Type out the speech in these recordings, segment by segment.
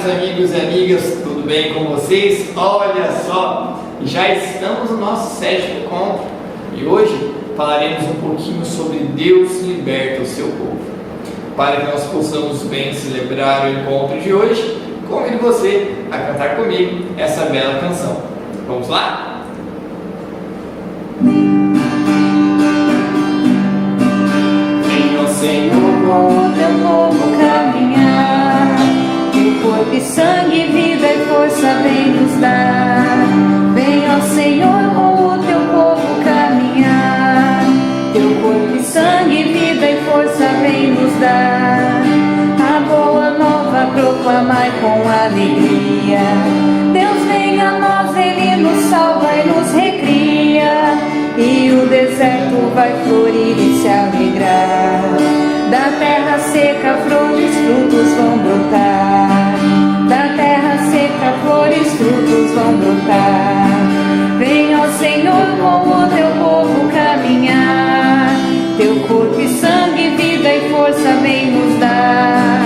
caros amigos e amigas, tudo bem com vocês? Olha só, já estamos no nosso 7º encontro e hoje falaremos um pouquinho sobre Deus liberta o seu povo. Para que nós possamos bem celebrar o encontro de hoje, convido você a cantar comigo essa bela canção. Vamos lá? Senhor, com o teu povo caminhar, teu corpo e sangue, vida e força vem nos dar. Vem, ó Senhor, com o teu povo caminhar, teu corpo e sangue, vida e força vem nos dar. A boa nova proclamai com alegria, Deus vem a nós, Ele nos salva e nos recria, e o deserto vai florir e se alegrar. Da terra seca flores, frutos vão brotar. Da terra seca flores, frutos vão brotar. Vem, ó Senhor, com o teu povo caminhar, teu corpo e sangue, vida e força vem nos dar.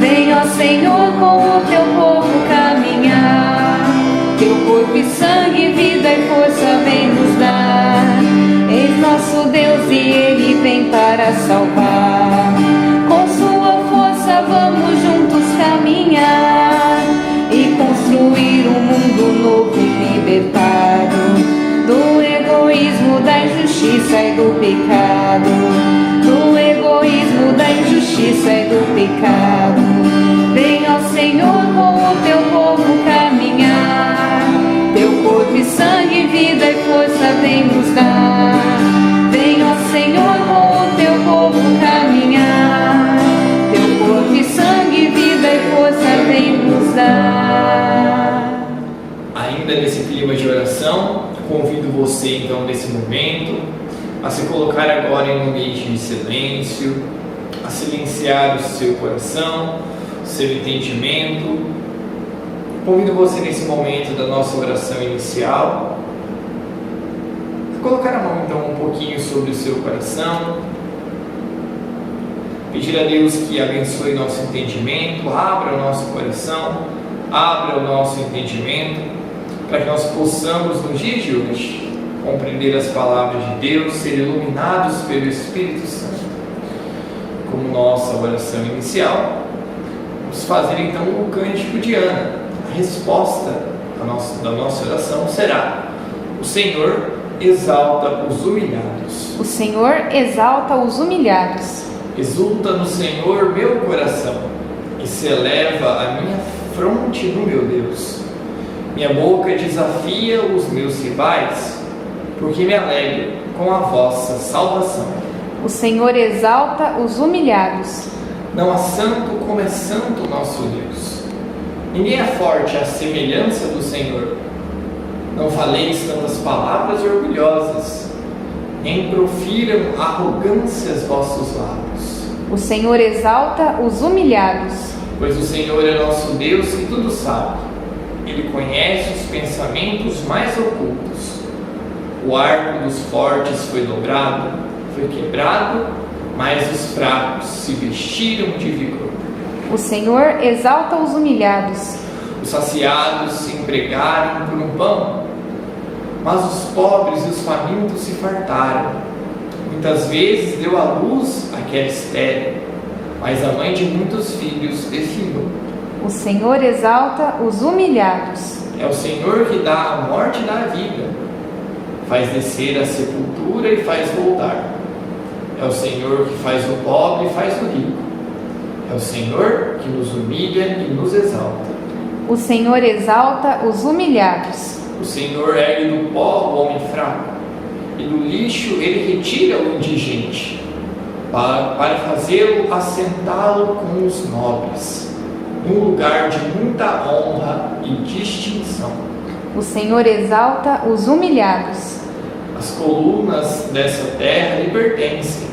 Vem, ó Senhor, com o teu povo caminhar, teu corpo e sangue, vida e força vem nos dar. Eis nosso Deus e Ele vem para salvar. Com sua força vamos juntos caminhar e construir um mundo novo e libertado do egoísmo, da injustiça e do pecado. Do egoísmo, da injustiça e do pecado. Vem, ó Senhor, com o teu povo caminhar, teu corpo e sangue, vida e força vem nos dar. Vem, ó Senhor, com o teu povo caminhar, teu corpo e sangue, vida e força vem nos dar. Ainda nesse clima de oração, convido você então nesse momento a se colocar agora em um ambiente de silêncio, a silenciar o seu coração, o seu entendimento. Convido você nesse momento da nossa oração inicial a colocar a mão então um pouquinho sobre o seu coração, pedir a Deus que abençoe nosso entendimento, abra o nosso coração, abra o nosso entendimento, para que nós possamos no dia de hoje compreender as palavras de Deus, ser iluminados pelo Espírito Santo. Como nossa oração inicial, vamos fazer então o cântico de Ana. A resposta da nossa oração será: o Senhor exalta os humilhados. O Senhor exalta os humilhados. Exulta no Senhor meu coração, e se eleva a minha fronte no meu Deus. Minha boca desafia os meus rivais, porque me alegro com a vossa salvação. O Senhor exalta os humilhados. Não há santo como é santo nosso Deus. Ninguém é forte à semelhança do Senhor. Não faleis tantas palavras orgulhosas, nem profiram arrogâncias vossos lábios. O Senhor exalta os humilhados. Pois o Senhor é nosso Deus que tudo sabe. Ele conhece os pensamentos mais ocultos. O arco dos fortes foi dobrado, foi quebrado, mas os fracos se vestiram de vigor. O Senhor exalta os humilhados. Os saciados se empregaram por um pão, mas os pobres e os famintos se fartaram. Muitas vezes deu à luz aquela estéril, mas a mãe de muitos filhos definhou. O Senhor exalta os humilhados. É o Senhor que dá a morte e dá a vida, faz descer a sepultura e faz voltar. É o Senhor que faz o pobre e faz o rico. É o Senhor que nos humilha e nos exalta. O Senhor exalta os humilhados. O Senhor ergue do pó o homem fraco, e do lixo ele retira o indigente, para fazê-lo assentá-lo com os nobres, num lugar de muita honra e distinção. O Senhor exalta os humilhados. As colunas dessa terra lhe pertencem,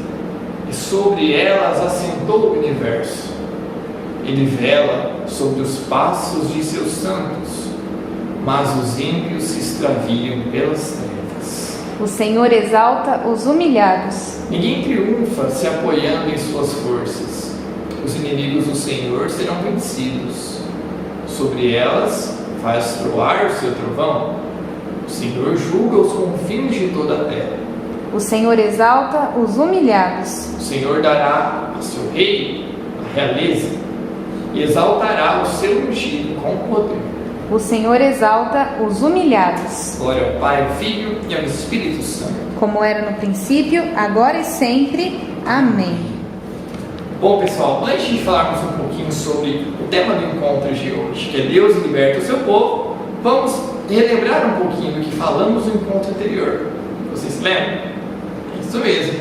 e sobre elas assentou o universo. Ele vela sobre os passos de seus santos, mas os ímpios se extraviam pelas trevas. O Senhor exalta os humilhados. Ninguém triunfa se apoiando em suas forças. Os inimigos do Senhor serão vencidos. sobre elas faz troar o seu trovão. O Senhor julga os confins de toda a terra. O Senhor exalta os humilhados. O Senhor dará ao seu rei a realeza e exaltará o seu ungido com poder. O Senhor exalta os humilhados. Glória ao Pai, ao Filho e ao Espírito Santo. Como era no princípio, agora e sempre. Amém. Bom, pessoal, antes de falarmos um pouquinho sobre o tema do encontro de hoje, que é Deus liberta o seu povo, vamos relembrar um pouquinho do que falamos no encontro anterior. Vocês se lembram? Isso mesmo.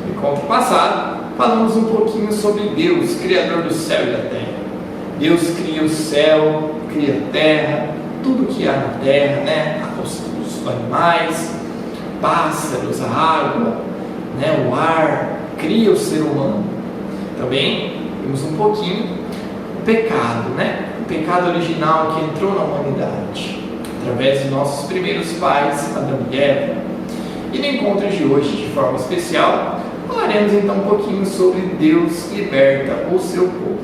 No encontro passado, falamos um pouquinho sobre Deus, Criador do céu e da terra. Deus cria o céu, cria a terra, tudo que há na terra, né? Os animais, pássaros, a água, né? O ar, cria o ser humano. Também vimos um pouquinho o pecado, né? O pecado original que entrou na humanidade, através dos nossos primeiros pais, Adão e Eva. E no encontro de hoje, de forma especial, falaremos então um pouquinho sobre Deus liberta o seu povo.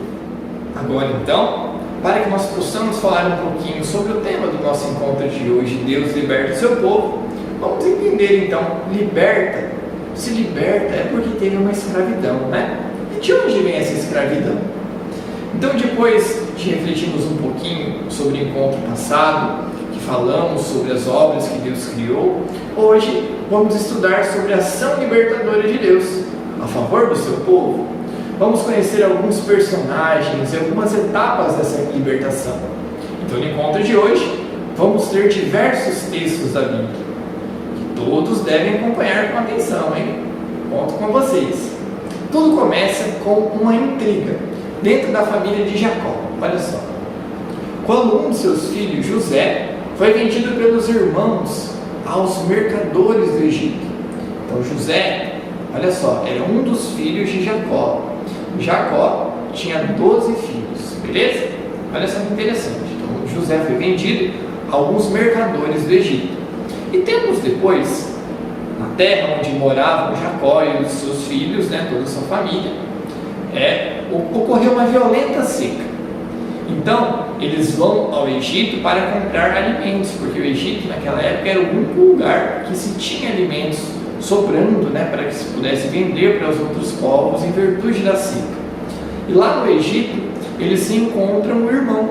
Agora então, para que nós possamos falar um pouquinho sobre o tema do nosso encontro de hoje, Deus liberta o seu povo, vamos entender então, liberta, se liberta é porque teve uma escravidão, né? E de onde vem essa escravidão? Então, depois de refletirmos um pouquinho sobre o encontro passado, que falamos sobre as obras que Deus criou, hoje vamos estudar sobre a ação libertadora de Deus a favor do seu povo. Vamos conhecer alguns personagens e algumas etapas dessa libertação. Então, no encontro de hoje, vamos ler diversos textos da Bíblia, que todos devem acompanhar com atenção, hein? Conto com vocês. Tudo começa com uma intriga dentro da família de Jacó. Olha só. Quando um de seus filhos, José, foi vendido pelos irmãos aos mercadores do Egito. Então, José, olha só, era um dos filhos de Jacó. Jacó tinha 12 filhos, beleza? Olha só que interessante. Então, José foi vendido a alguns mercadores do Egito. E tempos depois, na terra onde moravam Jacó e os seus filhos, né, toda a sua família, ocorreu uma violenta seca. Então, eles vão ao Egito para comprar alimentos, porque o Egito naquela época era o único lugar que se tinha alimentos sobrando, né, para que se pudesse vender para os outros povos em virtude da seca. E lá no Egito, eles se encontram um irmão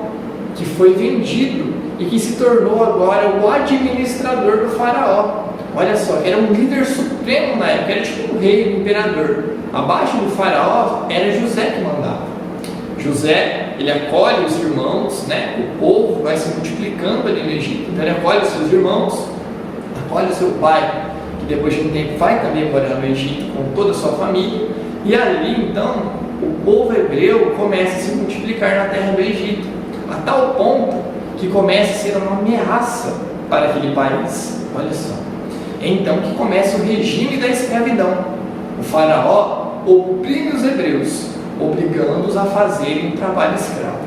que foi vendido e que se tornou agora o administrador do faraó. Olha só, era um líder supremo na época, era tipo um rei, um imperador. Abaixo do faraó era José que mandava. José, ele acolhe os irmãos, né? O povo vai se multiplicando ali no Egito, então ele acolhe os seus irmãos, acolhe o seu pai, que depois de um tempo vai também morar no Egito com toda a sua família, e ali então o povo hebreu começa a se multiplicar na terra do Egito, a tal ponto que começa a ser uma ameaça para aquele país. Olha só. É então que começa o regime da escravidão. O faraó oprime os hebreus, obrigando-os a fazerem um trabalho escravo.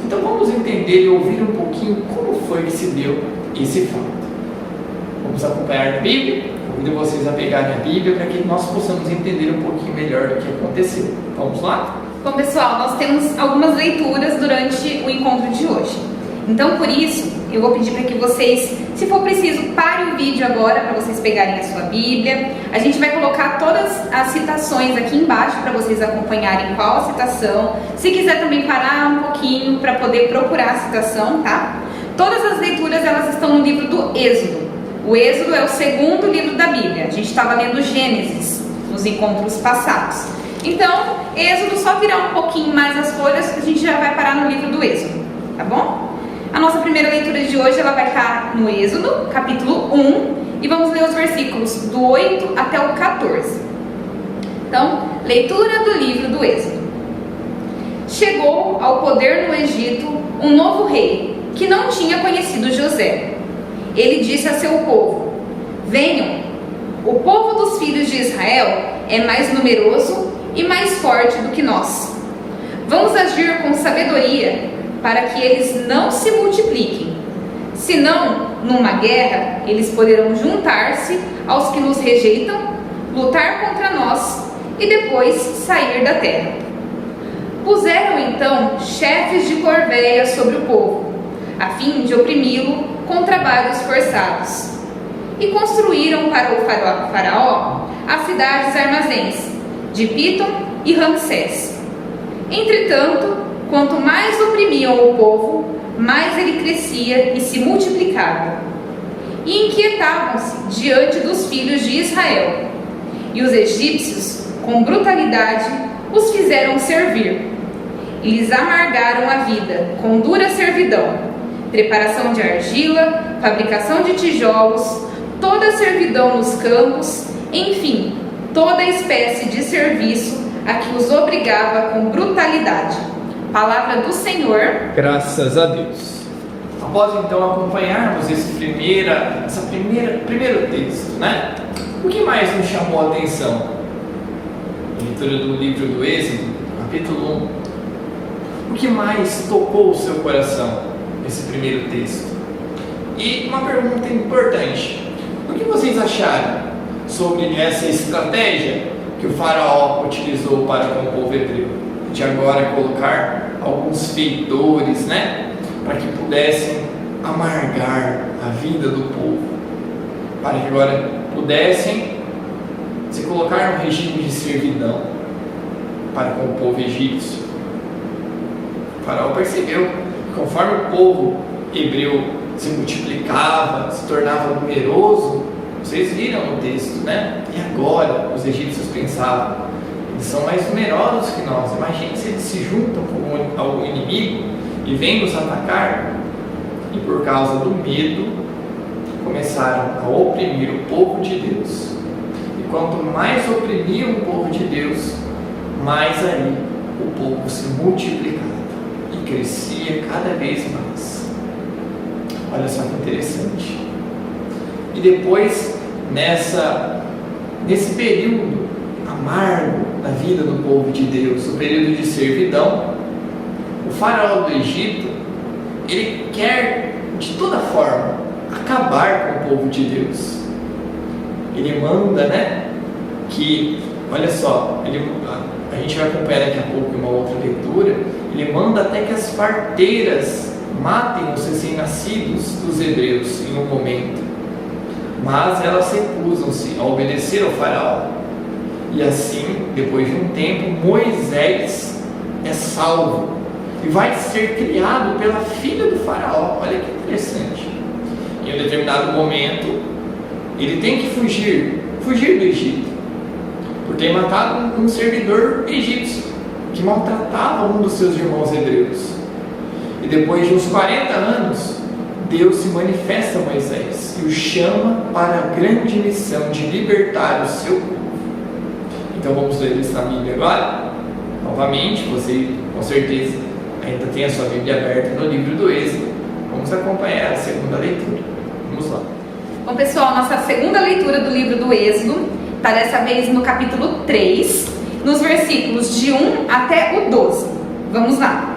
Então vamos entender e ouvir um pouquinho como foi que se deu esse fato. Vamos acompanhar a Bíblia. Convido vocês a pegarem a Bíblia para que nós possamos entender um pouquinho melhor do que aconteceu. Vamos lá? Bom, pessoal, nós temos algumas leituras durante o encontro de hoje. Então, por isso, eu vou pedir para que vocês, se for preciso, parem o vídeo agora para vocês pegarem a sua Bíblia. A gente vai colocar todas as citações aqui embaixo para vocês acompanharem qual a citação. Se quiser também parar um pouquinho para poder procurar a citação, tá? Todas as leituras, elas estão no livro do Êxodo. O Êxodo é o segundo livro da Bíblia. A gente estava lendo Gênesis nos encontros passados. Então, Êxodo, só virar um pouquinho mais as folhas, a gente já vai parar no livro do Êxodo, tá bom? A nossa primeira leitura de hoje, ela vai estar no Êxodo, capítulo 1, e vamos ler os versículos do 8 até o 14. Então, leitura do livro do Êxodo. Chegou ao poder no Egito um novo rei, que não tinha conhecido José. Ele disse a seu povo: venham, o povo dos filhos de Israel é mais numeroso e mais forte do que nós. Vamos agir com sabedoria para que eles não se multipliquem. Senão, numa guerra, eles poderão juntar-se aos que nos rejeitam, lutar contra nós e depois sair da terra. Puseram então chefes de corveia sobre o povo, a fim de oprimi-lo com trabalhos forçados. E construíram para o faraó as cidades armazéns de Pitom e Ramsés. Entretanto, quanto mais oprimiam o povo, mais ele crescia e se multiplicava. E inquietavam-se diante dos filhos de Israel. E os egípcios, com brutalidade, os fizeram servir. E lhes amargaram a vida com dura servidão, preparação de argila, fabricação de tijolos, toda a servidão nos campos, enfim, toda espécie de serviço a que os obrigava com brutalidade. Palavra do Senhor. Graças a Deus. Após então acompanharmos esse primeiro texto, né? O que mais nos chamou a atenção? Leitura do livro do Êxodo, capítulo 1. O que mais tocou o seu coração nesse primeiro texto? E uma pergunta importante: o que vocês acharam sobre essa estratégia que o faraó utilizou para com o povo hebreu? De agora colocar alguns feitores, né? Para que pudessem amargar a vida do povo. Para que agora pudessem se colocar no regime de servidão para com o povo egípcio. O faraó percebeu que conforme o povo hebreu se multiplicava, se tornava numeroso, vocês viram no texto, né? E agora os egípcios pensavam: eles são mais numerosos que nós. Imagine se eles se juntam com algum inimigo e vêm nos atacar. E por causa do medo, começaram a oprimir o povo de Deus. E quanto mais oprimiam o povo de Deus, mais aí o povo se multiplicava e crescia cada vez mais. Olha só que interessante. E depois, nesse período amargo na vida do povo de Deus, o período de servidão, o faraó do Egito, ele quer de toda forma acabar com o povo de Deus. Ele manda, né, que, olha só, a gente vai acompanhar daqui a pouco uma outra leitura, ele manda até que as parteiras matem os recém-nascidos dos hebreus em um momento, mas elas recusam-se a obedecer ao faraó. E assim, depois de um tempo, Moisés é salvo e vai ser criado pela filha do faraó. Olha que interessante. Em um determinado momento, ele tem que fugir do Egito, por ter matado um servidor egípcio que maltratava um dos seus irmãos hebreus. E depois de uns 40 anos, Deus se manifesta a Moisés e o chama para a grande missão de libertar o seu povo. Então vamos ler isso na Bíblia agora. Novamente, você com certeza ainda tem a sua Bíblia aberta no livro do Êxodo. Vamos acompanhar a segunda leitura. Vamos lá. Bom, pessoal, nossa segunda leitura do livro do Êxodo está dessa vez no capítulo 3, nos versículos de 1 até o 12. Vamos lá.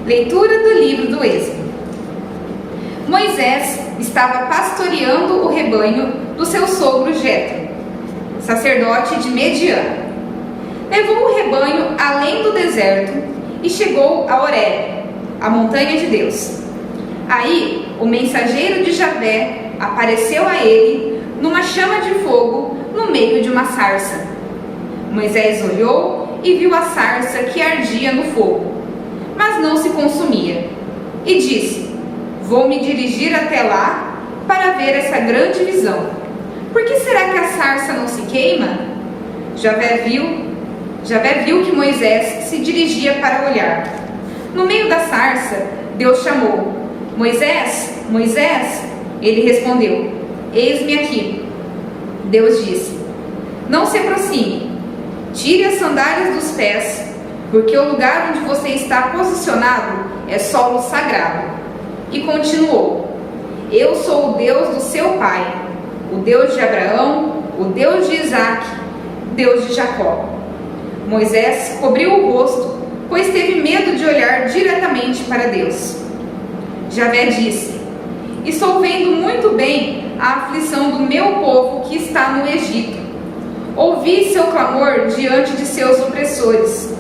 Leitura do livro do Êxodo. Moisés estava pastoreando o rebanho do seu sogro Jetro, sacerdote de Mediã. Levou o rebanho além do deserto e chegou a Horebe, a montanha de Deus. Aí o mensageiro de Javé apareceu a ele numa chama de fogo no meio de uma sarça. Moisés olhou e viu a sarça que ardia no fogo, mas não se consumia, e disse: vou me dirigir até lá para ver essa grande visão. Por que será que a sarça não se queima? Javé viu que Moisés se dirigia para olhar. No meio da sarça, Deus chamou: Moisés, Moisés. Ele respondeu: eis-me aqui. Deus disse: não se aproxime, tire as sandálias dos pés, porque o lugar onde você está posicionado é solo sagrado. E continuou: eu sou o Deus do seu pai, o Deus de Abraão, o Deus de Isaque, Deus de Jacó. Moisés cobriu o rosto, pois teve medo de olhar diretamente para Deus. Javé disse: estou vendo muito bem a aflição do meu povo que está no Egito. Ouvi seu clamor diante de seus opressores.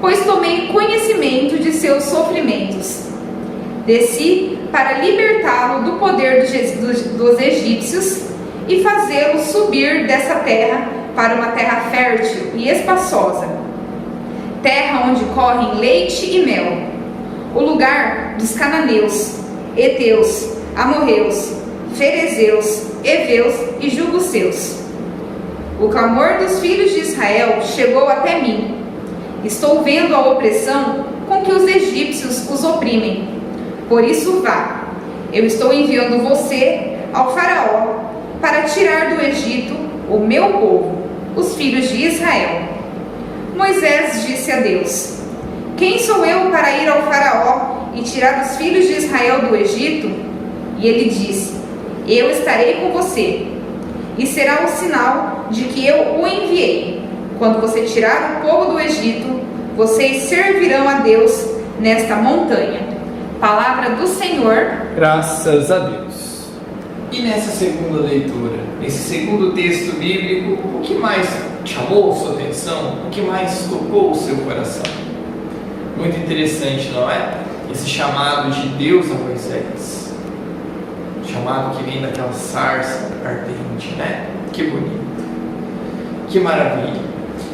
pois tomei conhecimento de seus sofrimentos. Desci para libertá-lo do poder dos egípcios e fazê-lo subir dessa terra para uma terra fértil e espaçosa, terra onde correm leite e mel, o lugar dos cananeus, heteus, amorreus, ferezeus, heveus e jubuseus. O clamor dos filhos de Israel chegou até mim. Estou vendo a opressão com que os egípcios os oprimem. Por isso vá, eu estou enviando você ao faraó para tirar do Egito o meu povo, os filhos de Israel. Moisés disse a Deus: quem sou eu para ir ao faraó e tirar os filhos de Israel do Egito? E ele disse: eu estarei com você, e será o sinal de que eu o enviei. Quando você tirar o povo do Egito, vocês servirão a Deus nesta montanha. Palavra do Senhor. Graças a Deus. E nessa segunda leitura, nesse segundo texto bíblico, o que mais chamou sua atenção? O que mais tocou o seu coração? Muito interessante, não é? Esse chamado de Deus a Moisés. Chamado que vem daquela sarça ardente, né? Que bonito. Que maravilha.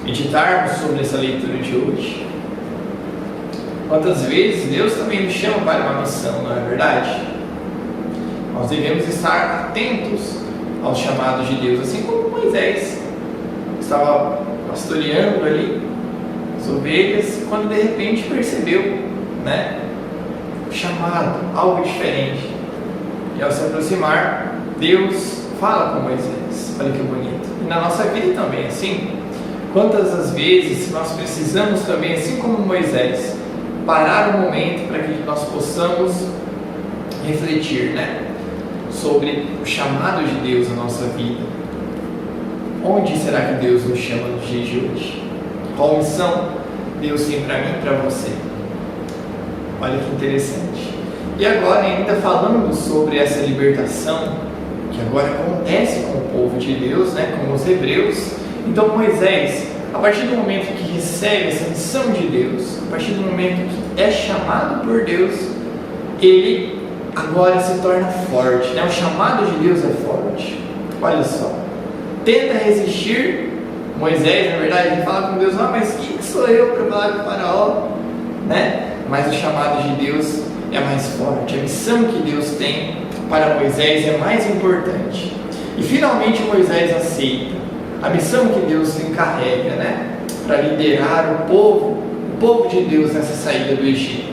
Meditarmos sobre essa leitura de hoje. Quantas vezes Deus também nos chama para uma missão, não é verdade? Nós devemos estar atentos aos chamados de Deus, assim como Moisés estava pastoreando ali as ovelhas, quando de repente percebeu, né, o chamado, algo diferente. E ao se aproximar, Deus fala com Moisés. Olha que bonito. E na nossa vida também, assim, quantas as vezes nós precisamos também, assim como Moisés, parar um momento para que nós possamos refletir, né, sobre o chamado de Deus na nossa vida. Onde será que Deus nos chama nos dias de hoje? Qual missão Deus tem para mim e para você? Olha que interessante. E agora, ainda falando sobre essa libertação que agora acontece com o povo de Deus, né, com os hebreus. Então Moisés, a partir do momento que recebe essa missão de Deus, a partir do momento que é chamado por Deus, ele agora se torna forte, né? O chamado de Deus é forte. Olha só, tenta resistir. Moisés, na verdade, ele fala com Deus: mas quem sou eu para falar com o faraó, né? Mas o chamado de Deus é mais forte. A missão que Deus tem para Moisés é mais importante. E finalmente Moisés aceita a missão que Deus encarrega, né, para liderar o povo de Deus nessa saída do Egito.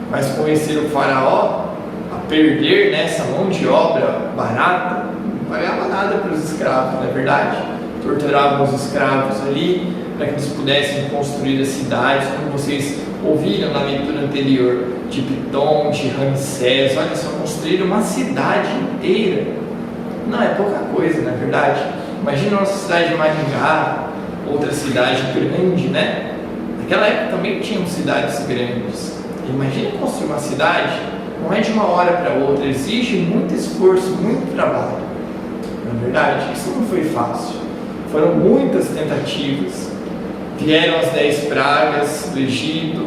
Mas convencer o faraó a perder nessa mão de obra barata, não pagava nada para os escravos, não é verdade? Torturavam os escravos ali para que eles pudessem construir as cidades, como vocês ouviram na leitura anterior, de Pitom, de Ramsés. Olha só, construir uma cidade inteira não é pouca coisa, não é verdade? Imagina nossa cidade de Maringá, outra cidade grande, né? Naquela época também tinham cidades grandes. Imagina construir uma cidade, não é de uma hora para outra, exige muito esforço, muito trabalho. Não é verdade? Isso não foi fácil. Foram muitas tentativas. Vieram as 10 pragas do Egito,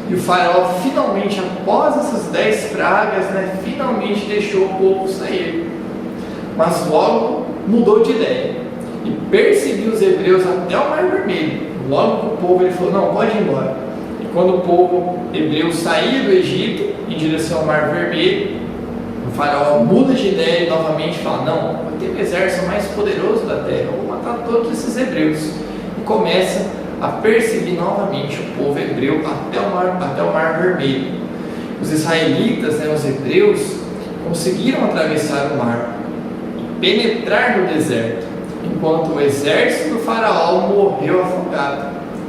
e o faraó finalmente, após essas 10 pragas, né, finalmente deixou o povo sair. Mas logo mudou de ideia e perseguiu os hebreus até o Mar Vermelho. Logo que o povo, ele falou: não, pode ir embora. E quando o povo hebreu saía do Egito em direção ao Mar Vermelho, o faraó muda de ideia e novamente fala: não, eu tenho o exército mais poderoso da terra, eu vou matar todos esses hebreus. E começa a perseguir novamente o povo hebreu até o Mar Vermelho. Os israelitas, né, os hebreus, conseguiram atravessar o mar e penetrar no deserto, enquanto o exército do faraó morreu afogado.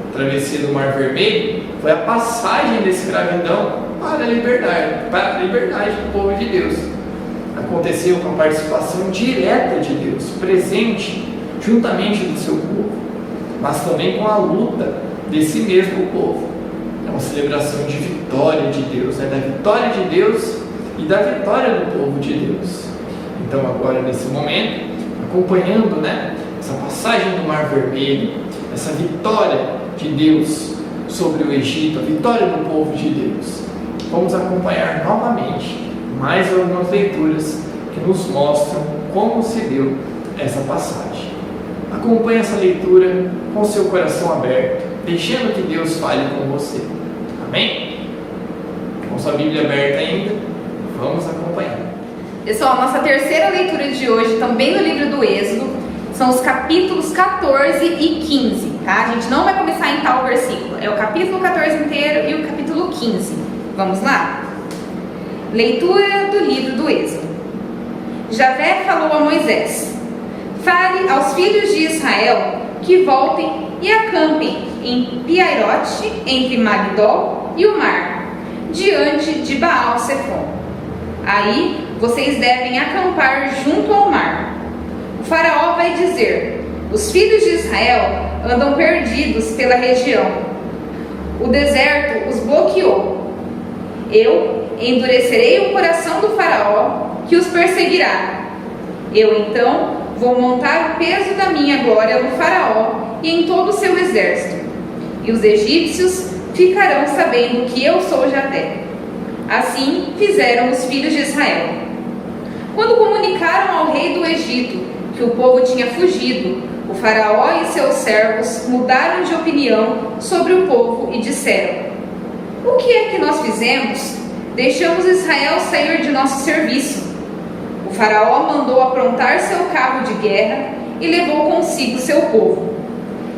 A travessia do Mar Vermelho foi a passagem da escravidão para a liberdade do povo de Deus. Aconteceu com a participação direta de Deus, presente juntamente do seu povo, mas também com a luta desse mesmo povo. É uma celebração de vitória de Deus, da vitória de Deus e da vitória do povo de Deus. Então agora, nesse momento, acompanhando, essa passagem do Mar Vermelho, essa vitória de Deus sobre o Egito, a vitória do povo de Deus. Vamos acompanhar novamente mais algumas leituras que nos mostram como se deu essa passagem. Acompanhe essa leitura com seu coração aberto, deixando que Deus fale com você. Amém? Com sua Bíblia aberta ainda, vamos acompanhar. Pessoal, nossa terceira leitura de hoje, também no livro do Êxodo, são os capítulos 14 e 15, tá? A gente não vai começar em tal versículo, é o capítulo 14 inteiro e o capítulo 15. Vamos lá? Leitura do livro do Êxodo. Javé falou a Moisés: fale aos filhos de Israel que voltem e acampem em Piairote, entre Magdol e o mar, diante de Baal-Sefon. Aí vocês devem acampar junto ao mar. O faraó vai dizer: os filhos de Israel andam perdidos pela região. O deserto os bloqueou. Eu endurecerei o coração do faraó, que os perseguirá. Eu então vou montar o peso da minha glória no faraó e em todo o seu exército. E os egípcios ficarão sabendo que eu sou Javé. Assim fizeram os filhos de Israel. Quando comunicaram ao rei do Egito que o povo tinha fugido, o faraó e seus servos mudaram de opinião sobre o povo e disseram: o que é que nós fizemos? Deixamos Israel sair de nosso serviço. O faraó mandou aprontar seu carro de guerra e levou consigo seu povo.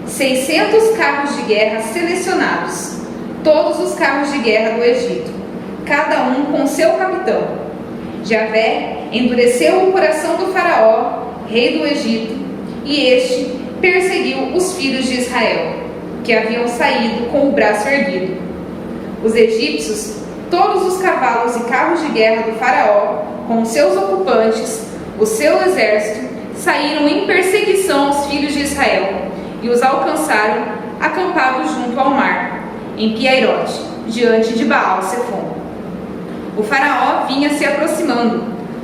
600 carros de guerra selecionados, todos os carros de guerra do Egito, cada um com seu capitão. Javé endureceu o coração do faraó, rei do Egito, e este perseguiu os filhos de Israel, que haviam saído com o braço erguido. Os egípcios, todos os cavalos e carros de guerra do faraó, com seus ocupantes, o seu exército, saíram em perseguição aos filhos de Israel e os alcançaram acampados junto ao mar, em Piairote, diante de Baal-Sefon. O faraó vinha se aproximando.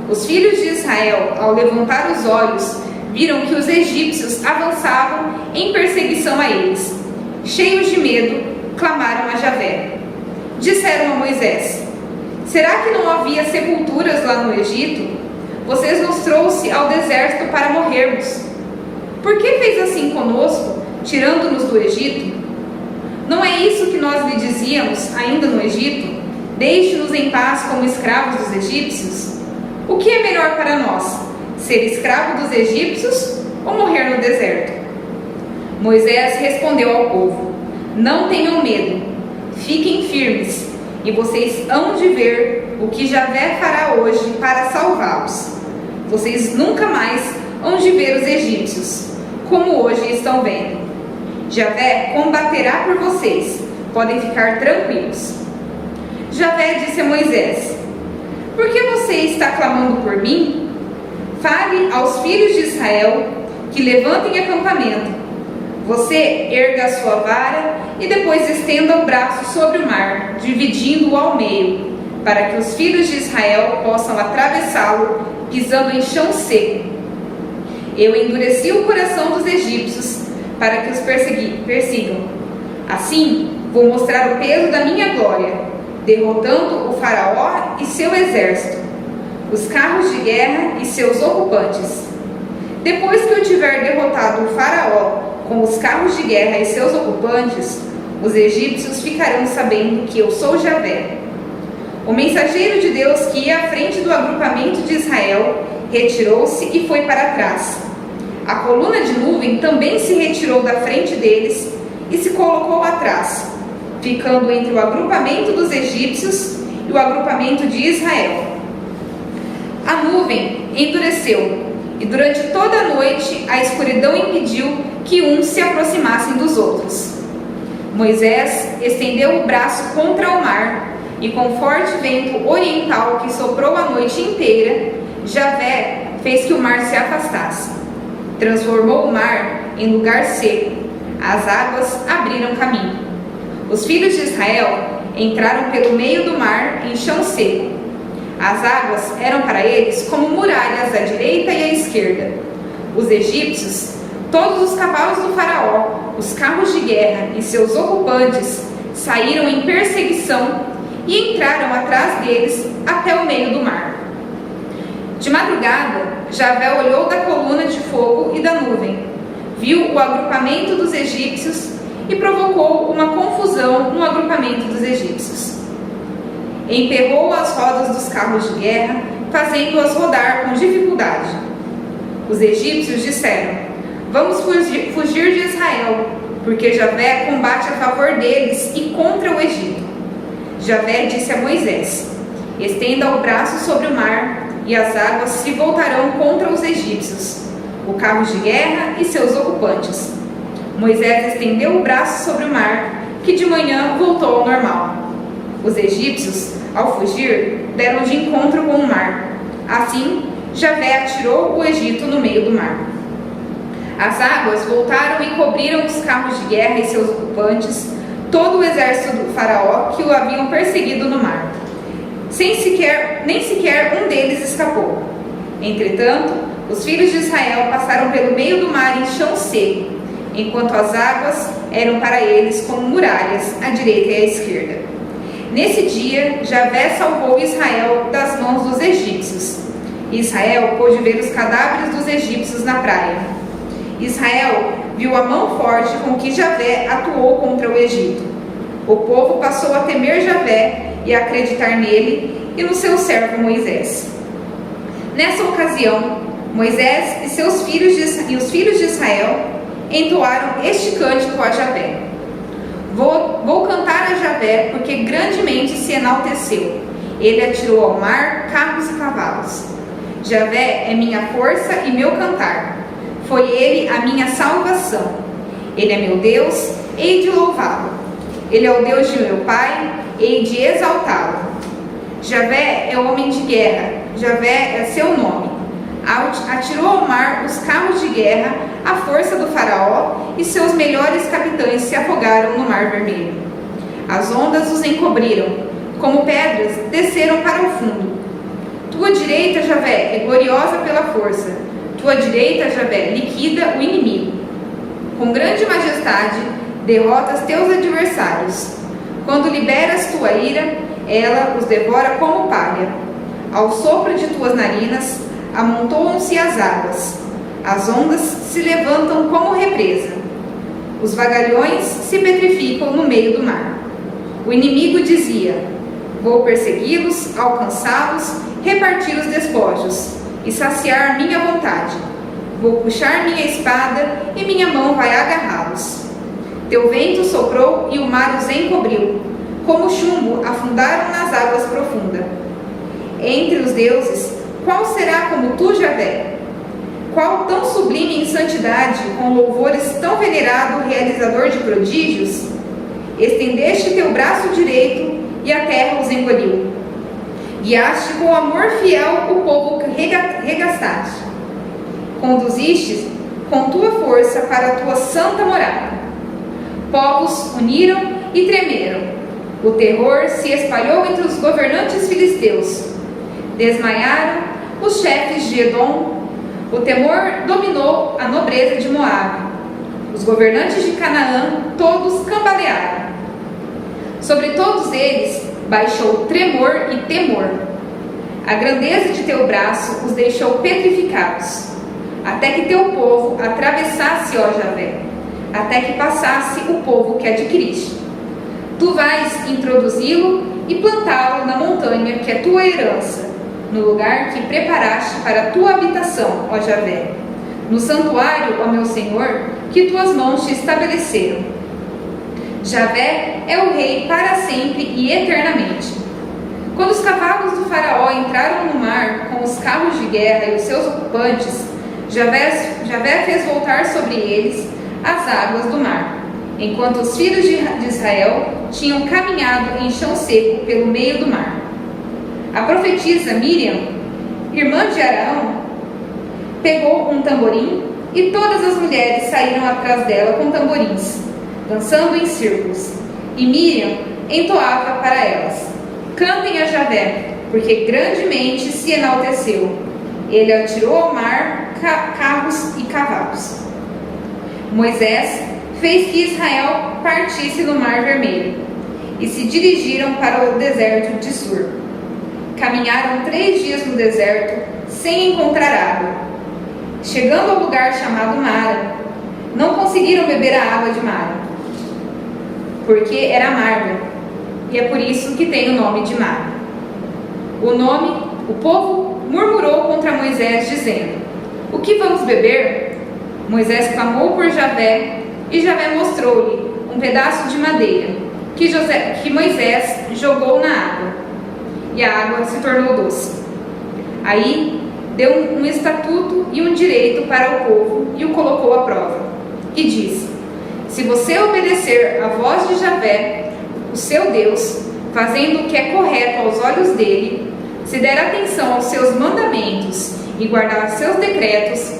Os filhos de Israel, ao levantar os olhos, viram que os egípcios avançavam em perseguição a eles. Cheios de medo, clamaram a Javé. Disseram a Moisés: será que não havia sepulturas lá no Egito? Vocês nos trouxe ao deserto para morrermos. Por que fez assim conosco, tirando-nos do Egito? Não é isso que nós lhe dizíamos ainda no Egito? Deixe-nos em paz como escravos dos egípcios? O que é melhor para nós, ser escravo dos egípcios ou morrer no deserto? Moisés respondeu ao povo: não tenham medo, fiquem firmes, e vocês hão de ver o que Javé fará hoje para salvá-los. Vocês nunca mais hão de ver os egípcios, como hoje estão vendo. Javé combaterá por vocês, podem ficar tranquilos. Javé disse a Moisés: por que você está clamando por mim? Fale aos filhos de Israel que levantem acampamento. Você erga a sua vara e depois estenda o braço sobre o mar, dividindo-o ao meio, para que os filhos de Israel possam atravessá-lo, pisando em chão seco. Eu endureci o coração dos egípcios para que os persigam. Assim, vou mostrar o peso da minha glória, derrotando o faraó e seu exército, os carros de guerra e seus ocupantes. Depois que eu tiver derrotado o faraó com os carros de guerra e seus ocupantes, os egípcios ficarão sabendo que eu sou Javé. O mensageiro de Deus que ia à frente do agrupamento de Israel retirou-se e foi para trás. A coluna de nuvem também se retirou da frente deles e se colocou atrás, ficando entre o agrupamento dos egípcios e o agrupamento de Israel. A nuvem endureceu, e durante toda a noite a escuridão impediu que uns se aproximassem dos outros. Moisés estendeu o braço contra o mar, e com forte vento oriental que soprou a noite inteira, Javé fez que o mar se afastasse. Transformou o mar em lugar seco. As águas abriram caminho. Os filhos de Israel entraram pelo meio do mar em chão seco. As águas eram para eles como muralhas à direita e à esquerda. Os egípcios, todos os cavalos do faraó, os carros de guerra e seus ocupantes saíram em perseguição e entraram atrás deles até o meio do mar. De madrugada, Javé olhou da coluna de fogo e da nuvem, viu o agrupamento dos egípcios e provocou uma confusão no agrupamento dos egípcios. Emperrou as rodas dos carros de guerra, fazendo-as rodar com dificuldade. Os egípcios disseram: vamos fugir de Israel, porque Javé combate a favor deles e contra o Egito. Javé disse a Moisés: estenda o braço sobre o mar, e as águas se voltarão contra os egípcios, o carro de guerra e seus ocupantes. Moisés estendeu o braço sobre o mar, que de manhã voltou ao normal. Os egípcios, ao fugir, deram de encontro com o mar. Assim, Javé atirou o Egito no meio do mar. As águas voltaram e cobriram os carros de guerra e seus ocupantes, todo o exército do faraó que o haviam perseguido no mar. Nem sequer um deles escapou. Entretanto, os filhos de Israel passaram pelo meio do mar em chão seco, enquanto as águas eram para eles como muralhas à direita e à esquerda. Nesse dia, Javé salvou Israel das mãos dos egípcios. Israel pôde ver os cadáveres dos egípcios na praia. Israel viu a mão forte com que Javé atuou contra o Egito. O povo passou a temer Javé e a acreditar nele e no seu servo Moisés. Nessa ocasião, Moisés e os filhos de Israel entoaram este cântico a Javé: Vou cantar a Javé, porque grandemente se enalteceu. Ele atirou ao mar carros e cavalos. Javé é minha força e meu cantar. Foi ele a minha salvação. Ele é meu Deus, hei de louvá-lo. Ele é o Deus de meu pai, hei de exaltá-lo. Javé é o homem de guerra, Javé é seu nome. Atirou ao mar os carros de guerra, a força do faraó, e seus melhores capitães se afogaram no mar vermelho. As ondas os encobriram, como pedras desceram para o fundo. Tua direita, Javé, é gloriosa pela força. Tua direita, Javé, liquida o inimigo. Com grande majestade, derrotas teus adversários. Quando liberas tua ira, ela os devora como palha. Ao sopro de tuas narinas, amontoam-se as águas. As ondas se levantam como represa. Os vagalhões se petrificam no meio do mar. O inimigo dizia: vou persegui-los, alcançá-los, repartir os despojos e saciar minha vontade. Vou puxar minha espada e minha mão vai agarrá-los. Teu vento soprou e o mar os encobriu. Como chumbo, afundaram nas águas profundas. Entre os deuses, qual será como tu, Javé? Qual tão sublime em santidade, com louvores tão venerado, realizador de prodígios? Estendeste teu braço direito e a terra os engoliu. Guiaste com amor fiel o povo que regastaste. Conduziste com tua força para a tua santa morada. Povos uniram e tremeram. O terror se espalhou entre os governantes filisteus. Desmaiaram os chefes de Edom. O temor dominou a nobreza de Moabe. Os governantes de Canaã todos cambalearam. Sobre todos eles baixou tremor e temor. A grandeza de teu braço os deixou petrificados, até que teu povo atravessasse, ó Javé, até que passasse o povo que adquiriste. Tu vais introduzi-lo e plantá-lo na montanha que é tua herança, no lugar que preparaste para a tua habitação, ó Javé, no santuário, ó meu Senhor, que tuas mãos te estabeleceram. Javé é o rei para sempre e eternamente. Quando os cavalos do faraó entraram no mar com os carros de guerra e os seus ocupantes, Javé fez voltar sobre eles as águas do mar, enquanto os filhos de Israel tinham caminhado em chão seco pelo meio do mar. A profetisa Miriam, irmã de Arão, pegou um tamborim e todas as mulheres saíram atrás dela com tamborins, dançando em círculos. E Miriam entoava para elas: cantem a Javé, porque grandemente se enalteceu. Ele atirou ao mar carros e cavalos. Moisés fez que Israel partisse no mar vermelho. e se dirigiram para o deserto de Sur. Caminharam 3 dias no deserto sem encontrar água. Chegando ao lugar chamado Mara, não conseguiram beber a água de Mara, porque era amarga, e é por isso que tem o nome de Mara. O povo murmurou contra Moisés, dizendo: "O que vamos beber?" Moisés clamou por Javé, e Javé mostrou-lhe um pedaço de madeira que Moisés jogou na água, e a água se tornou doce. Aí deu um estatuto e um direito para o povo e o colocou à prova, e disse: "Se você obedecer à voz de Javé, o seu Deus, fazendo o que é correto aos olhos dele, se der atenção aos seus mandamentos e guardar seus decretos,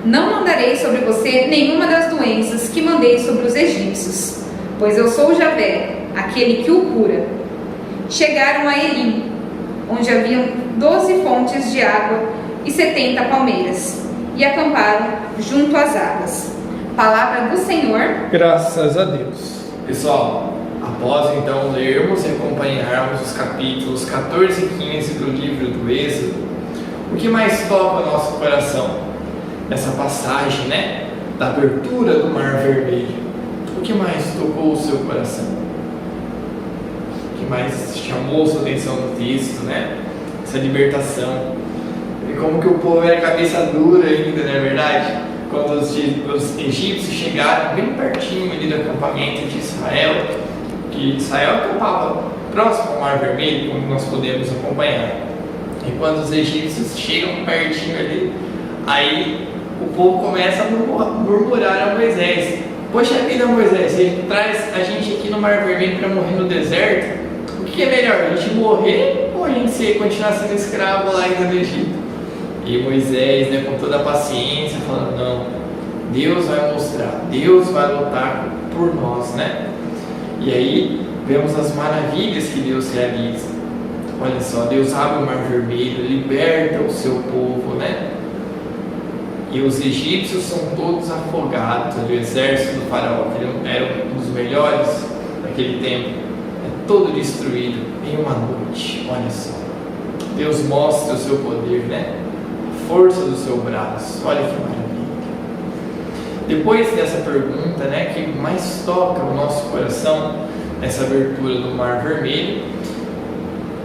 não mandarei sobre você nenhuma das doenças que mandei sobre os egípcios, pois eu sou Javé, aquele que o cura." Chegaram a Elim, onde haviam 12 fontes de água e 70 palmeiras, e acamparam junto às águas. Palavra do Senhor. Graças a Deus. Pessoal, após então lermos e acompanharmos os capítulos 14 e 15 do livro do Êxodo, o que mais toca o nosso coração nessa passagem, né, da abertura do Mar Vermelho? O que mais tocou o seu coração? O que mais chamou sua atenção no texto, né? Essa libertação. E como que o povo era cabeça dura ainda, não é verdade? Quando os egípcios chegaram bem pertinho ali do acampamento de Israel, que Israel acampava próximo ao Mar Vermelho, como nós podemos acompanhar. E quando os egípcios chegam pertinho ali, aí o povo começa a murmurar a Moisés: "Poxa vida, Moisés, ele traz a gente aqui no Mar Vermelho para morrer no deserto. O que é melhor, a gente morrer ou a gente continuar sendo escravo lá ainda no Egito?" E Moisés, né, com toda a paciência, falando: "Não, Deus vai mostrar, Deus vai lutar por nós, né?" E aí vemos as maravilhas que Deus realiza. Olha só, Deus abre o Mar Vermelho, liberta o seu povo, né? E os egípcios são todos afogados. O exército do faraó, que era um dos melhores naquele tempo, é todo destruído em uma noite. Olha só, Deus mostra o seu poder, né? A força do seu braço. Olha que maravilha. Depois dessa pergunta, né, que mais toca o nosso coração nessa abertura do Mar Vermelho,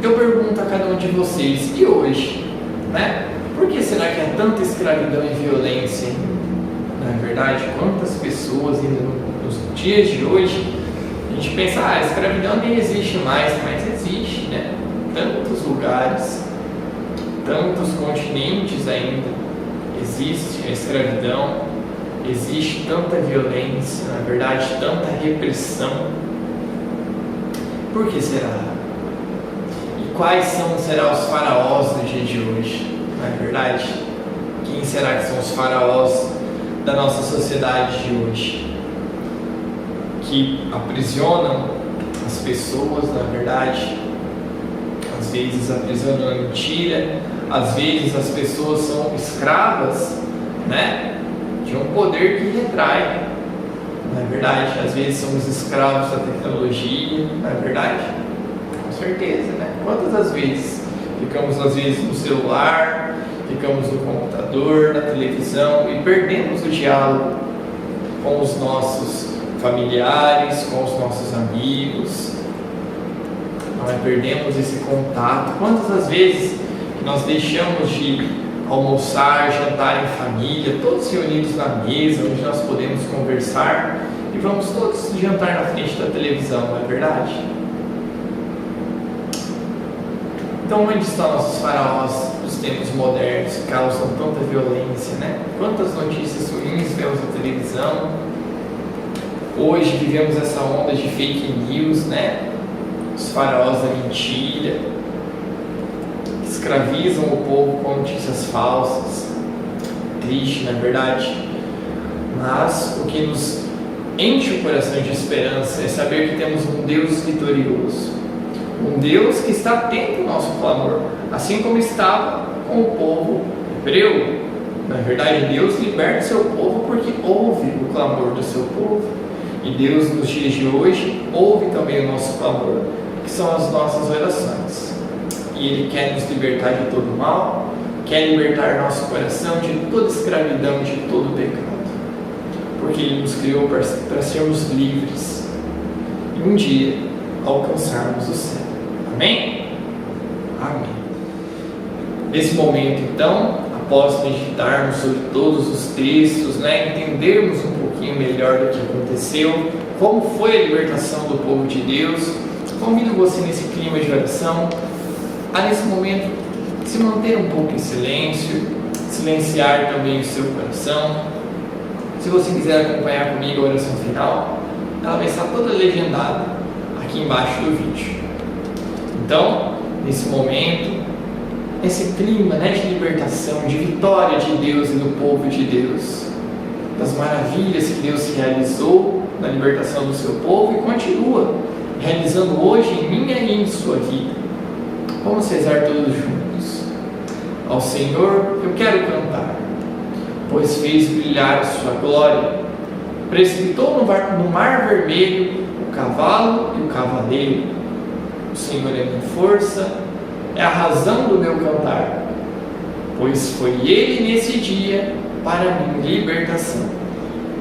eu pergunto a cada um de vocês: e hoje, né? Por que será que há tanta escravidão e violência? Não é verdade? Quantas pessoas ainda nos dias de hoje, a gente pensa: a escravidão nem existe mais, mas existe, né? Tantos lugares, tantos continentes ainda existe a escravidão, existe tanta violência, na verdade, tanta repressão. Por que será? E quais serão os faraós do dia de hoje? Não é verdade? Quem será que são os faraós da nossa sociedade de hoje? Que aprisionam as pessoas, na verdade. Às vezes aprisionam a mentira, às vezes as pessoas são escravas, né, de um poder que retrai. Não é verdade? Às vezes somos escravos da tecnologia, não é verdade? Com certeza, né? Quantas das vezes ficamos às vezes no celular, ficamos no computador, na televisão e perdemos o diálogo com os nossos familiares, com os nossos amigos, não é? Perdemos esse contato. Quantas das vezes nós deixamos de almoçar, jantar em família, todos reunidos na mesa, onde nós podemos conversar, e vamos todos jantar na frente da televisão, não é verdade? Então, onde estão nossos faraós dos tempos modernos que causam tanta violência, né? Quantas notícias ruins vemos na televisão? Hoje vivemos essa onda de fake news, né? Os faraós da mentira, que escravizam o povo com notícias falsas. Triste, não é verdade? Mas o que nos enche o coração de esperança é saber que temos um Deus vitorioso. Um Deus que está atento ao nosso clamor, assim como estava com o povo hebreu. Na verdade, Deus liberta o seu povo porque ouve o clamor do seu povo. E Deus, nos dias de hoje, ouve também o nosso clamor, que são as nossas orações. E Ele quer nos libertar de todo mal, quer libertar nosso coração de toda escravidão, de todo pecado. Porque Ele nos criou para sermos livres e um dia alcançarmos o céu. Amém? Amém. Nesse momento, então, após meditarmos sobre todos os textos, entendermos um pouquinho melhor do que aconteceu, como foi a libertação do povo de Deus, convido você nesse clima de oração a, nesse momento, se manter um pouco em silêncio, silenciar também o seu coração. Se você quiser acompanhar comigo a oração final, ela vai estar toda legendada aqui embaixo do vídeo. Então, nesse momento, esse clima de libertação, de vitória de Deus e do povo de Deus, das maravilhas que Deus realizou na libertação do seu povo e continua realizando hoje em minha e em sua vida. Vamos rezar todos juntos. Ao Senhor eu quero cantar, pois fez brilhar a sua glória, precipitou no mar vermelho o cavalo e o cavaleiro. O Senhor é minha força, é a razão do meu cantar, pois foi Ele nesse dia para minha libertação.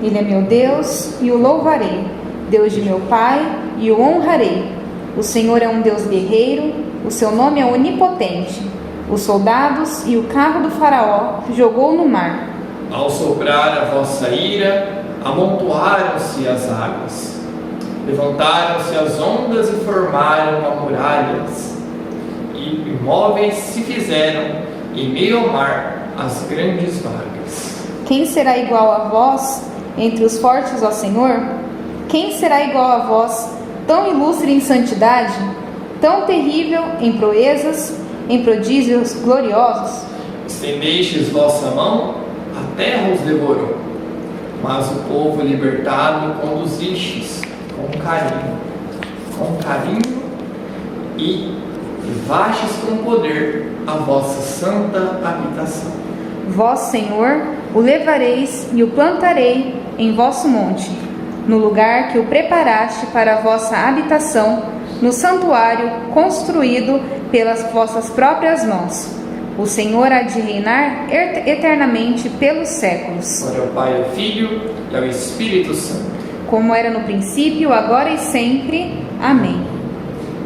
Ele é meu Deus e o louvarei, Deus de meu Pai, e o honrarei. O Senhor é um Deus guerreiro, o seu nome é onipotente. Os soldados e o carro do faraó jogou no mar. Ao soprar a vossa ira, amontoaram-se as águas. Levantaram-se as ondas e formaram muralhas. E imóveis se fizeram em meio ao mar as grandes vagas. Quem será igual a vós entre os fortes, ó Senhor? Quem será igual a vós, tão ilustre em santidade, tão terrível em proezas, em prodígios gloriosos? Estendestes vossa mão, a terra os devorou, mas o povo libertado conduzistes com carinho e levastes com poder a vossa santa habitação. Vós, Senhor, o levareis e o plantarei em vosso monte, no lugar que o preparaste para a vossa habitação, no santuário construído pelas vossas próprias mãos. O Senhor há de reinar eternamente pelos séculos. Glória ao Pai, ao Filho e ao Espírito Santo. Como era no princípio, agora e sempre. Amém.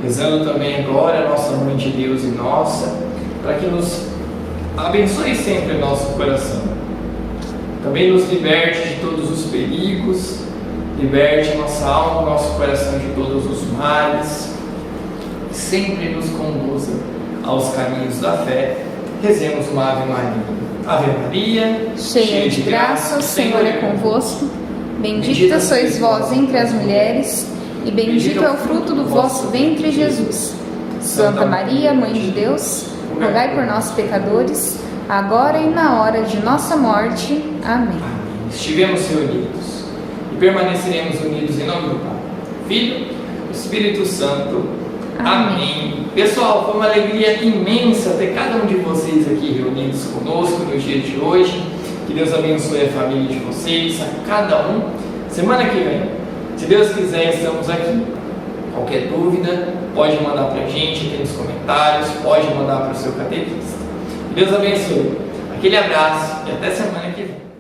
Rezando também agora a nossa Mãe de Deus e nossa, para que nos abençoe sempre o nosso coração. Também nos liberte de todos os perigos, liberte nossa alma, nosso coração de todos os males, e sempre nos conduza aos caminhos da fé. Rezemos uma Ave Maria. Ave Maria, cheia de graça, o Senhor é convosco. Bendita sois vós entre as mulheres, e bendito é o fruto do vosso ventre, Jesus. Santa Maria, Mãe de Deus, rogai por nós, pecadores, agora e na hora de nossa morte. Amém. Estivemos reunidos e permaneceremos unidos em nome do Pai, Filho e Espírito Santo. Amém. Pessoal, foi uma alegria imensa ter cada um de vocês aqui reunidos conosco no dia de hoje. Que Deus abençoe a família de vocês, a cada um. Semana que vem, se Deus quiser, estamos aqui. Qualquer dúvida, pode mandar para a gente aqui nos comentários, pode mandar para o seu catequista. Que Deus abençoe. Aquele abraço e até semana que vem.